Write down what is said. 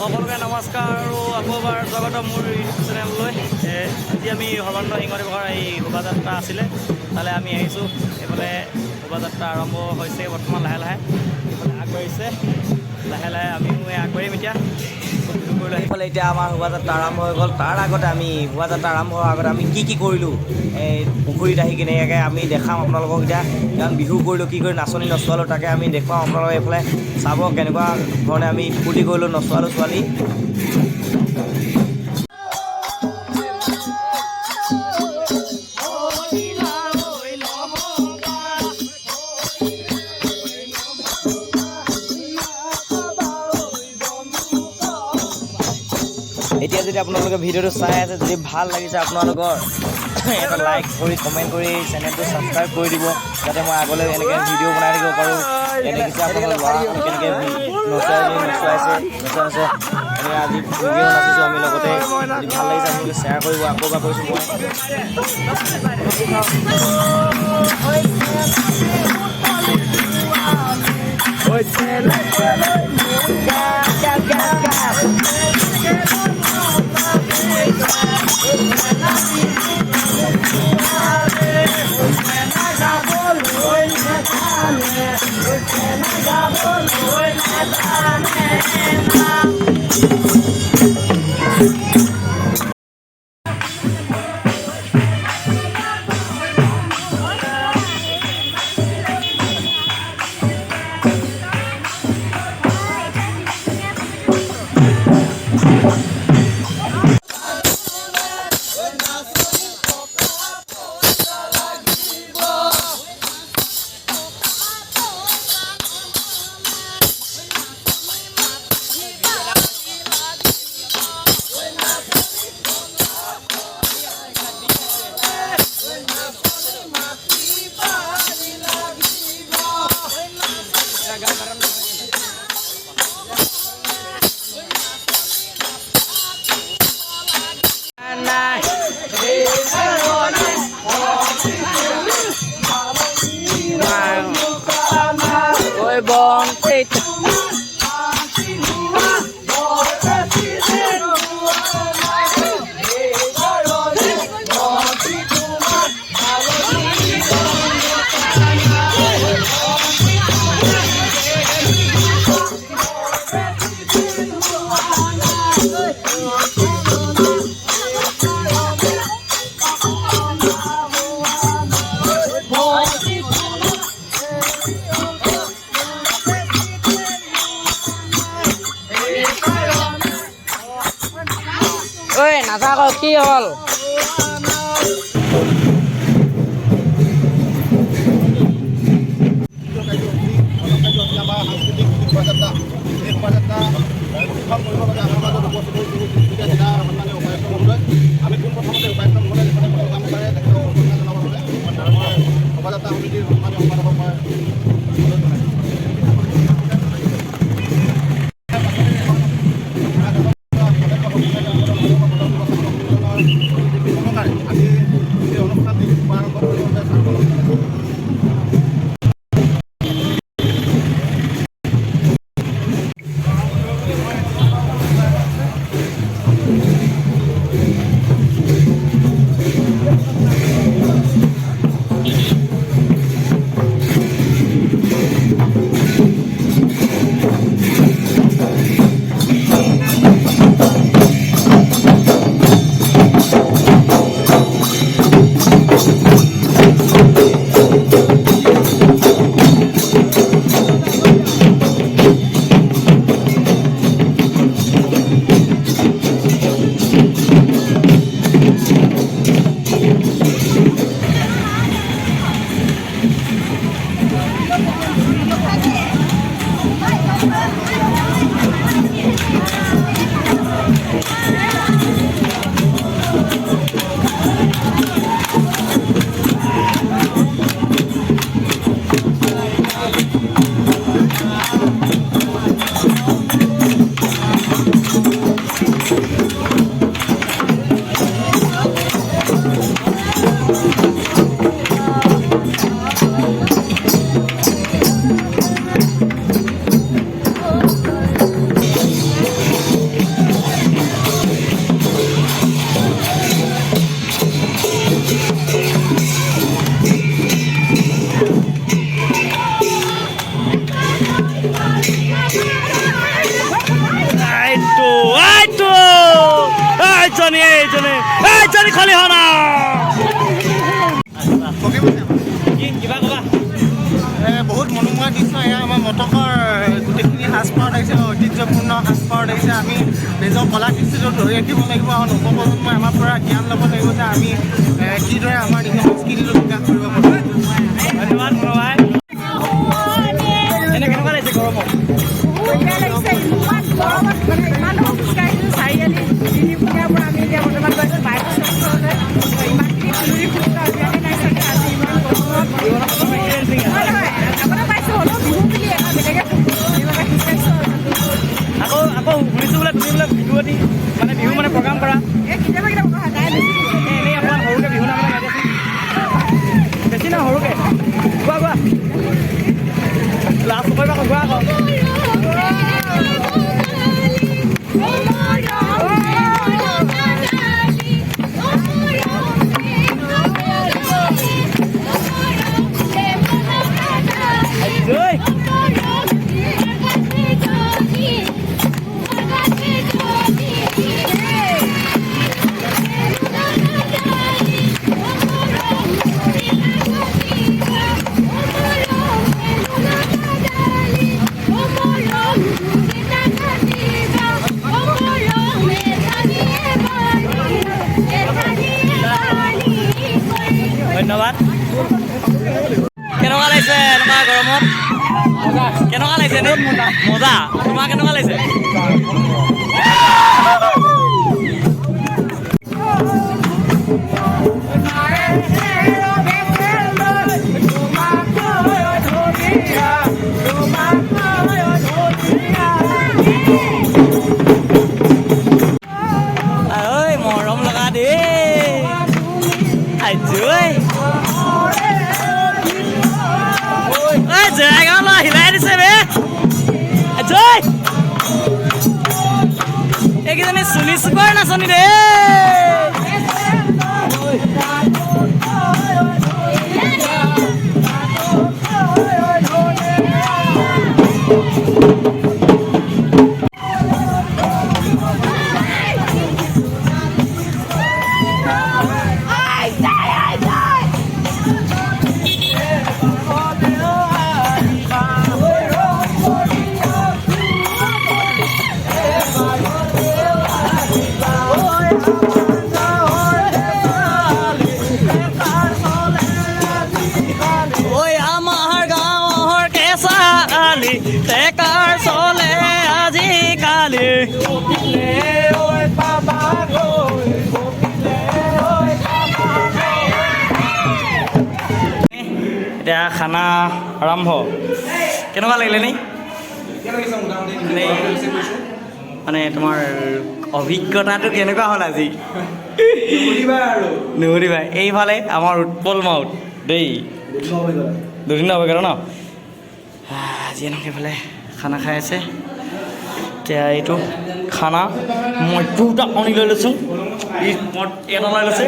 সকলোকে নমস্কাৰ আৰু আকৌ এবাৰ স্বাগত মোৰ ইউটিউব চেনেললৈ। আজি আমি সৰ্বানন্দ সিংহদেৱৰ এই শোভাযাত্ৰা আছিলে, তালৈ আমি আহিছোঁ। এইফালে শোভাযাত্ৰা আৰম্ভ হৈছে বৰ্তমান লাহে লাহে, এইফালে আগবাঢ়িছে লাহে লাহে, আমিও আগবাঢ়িম এতিয়া। এইফালে এতিয়া আমাৰ শোভাযাত্ৰা আৰম্ভ হৈ গ'ল। তাৰ আগতে আমি শোভাযাত্ৰা আৰম্ভ হোৱাৰ আগতে আমি কি কৰিলোঁ এই পুখুৰীত আহি কেনেকৈ আমি দেখাম আপোনালোকক এতিয়া। কাৰণ বিহু কৰিলোঁ, কি কৰি নাচনী নচোৱালোঁ, তাকে আমি দেখুৱাম আপোনালোকে। এইফালে চাব কেনেকুৱা ধৰণে আমি ফূৰ্তি কৰিলোঁ নচোৱালোঁ ছোৱালী। এতিয়া যদি আপোনালোকে ভিডিঅ'টো চাই আছে, যদি ভাল লাগিছে আপোনালোকৰ এটা লাইক কৰি কমেণ্ট কৰি চেনেলটো ছাবস্ক্ৰাইব কৰি দিব, যাতে মই আগলৈ এনেকৈ ভিডিঅ' বনাই থাকিব পাৰোঁ। দেখিছে আপোনালোকৰ ল'ৰা কেনেকৈ নচুৱাইছে এনেকৈ আজি ভিডিঅ' নাচিছোঁ আমি লগতে। যদি ভাল লাগিছে আপোনালোকে শ্বেয়াৰ কৰিব। আকৌ এবাৰ কৈছোঁ নাথাকক, কি হ'ল? এইজনী খালী হোৱা না কিবা ক'বা বহুত মনোমোহা দৃশ্য এয়া আমাৰ মটকৰ গোটেইখিনি সাজপাৰত আহিছে ঐতিহ্যপূৰ্ণ সাজপাৰত আহিছে আমি নিজৰ কলা কৃষ্টিটো ধৰি ৰাখিব লাগিব আৰু নৱপ্ৰজন্মই আমাৰ পৰা জ্ঞান ল'ব লাগিব যে আমি কিদৰে আমাৰ নিজৰ সংস্কৃতিটো বিকাশ কৰিব পাৰোঁ ধন্যবাদ মনোভাই এনে কেনেকুৱা লাগিছে গৰমত আকৌ শুনিছোঁ বোলে তুমি বোলে ভিডিঅ'টি মানে বিহু মানে প্ৰগ্ৰাম কৰা এনেই অকণমান সৰুকৈ বিহু নাম গাই দিয়াচোন বেছি নহয় সৰুকৈ গোৱা গোৱা লাষ্ট কৰিবা আকৌ গোৱা আকৌ ধন্যবাদ কেনেকুৱা লাগিছে এনেকুৱা গৰমত কেনেকুৱা লাগিছে মজা তোমাৰ কেনেকুৱা লাগিছে মৰম লগা দেই জেগালৈ হিলাই দিছে বে এইকেইজনী চুলি চুকৰ নাচনি দেই টেকাৰ চলে আজিকালি এতিয়া খানা আৰম্ভ কেনেকুৱা লাগিলে নি মানে তোমাৰ অভিজ্ঞতাটো কেনেকুৱা হ'ল আজি নুসুধিবা এইফালে আমাৰ উৎপল মাউত দেই দুদিনৰ অভিজ্ঞতা ন আজি এনেকৈ এইফালে খানা খাই আছে এতিয়া এইটো খানা মই দুটা কণী লৈ লৈছোঁ এটা লৈ লৈছে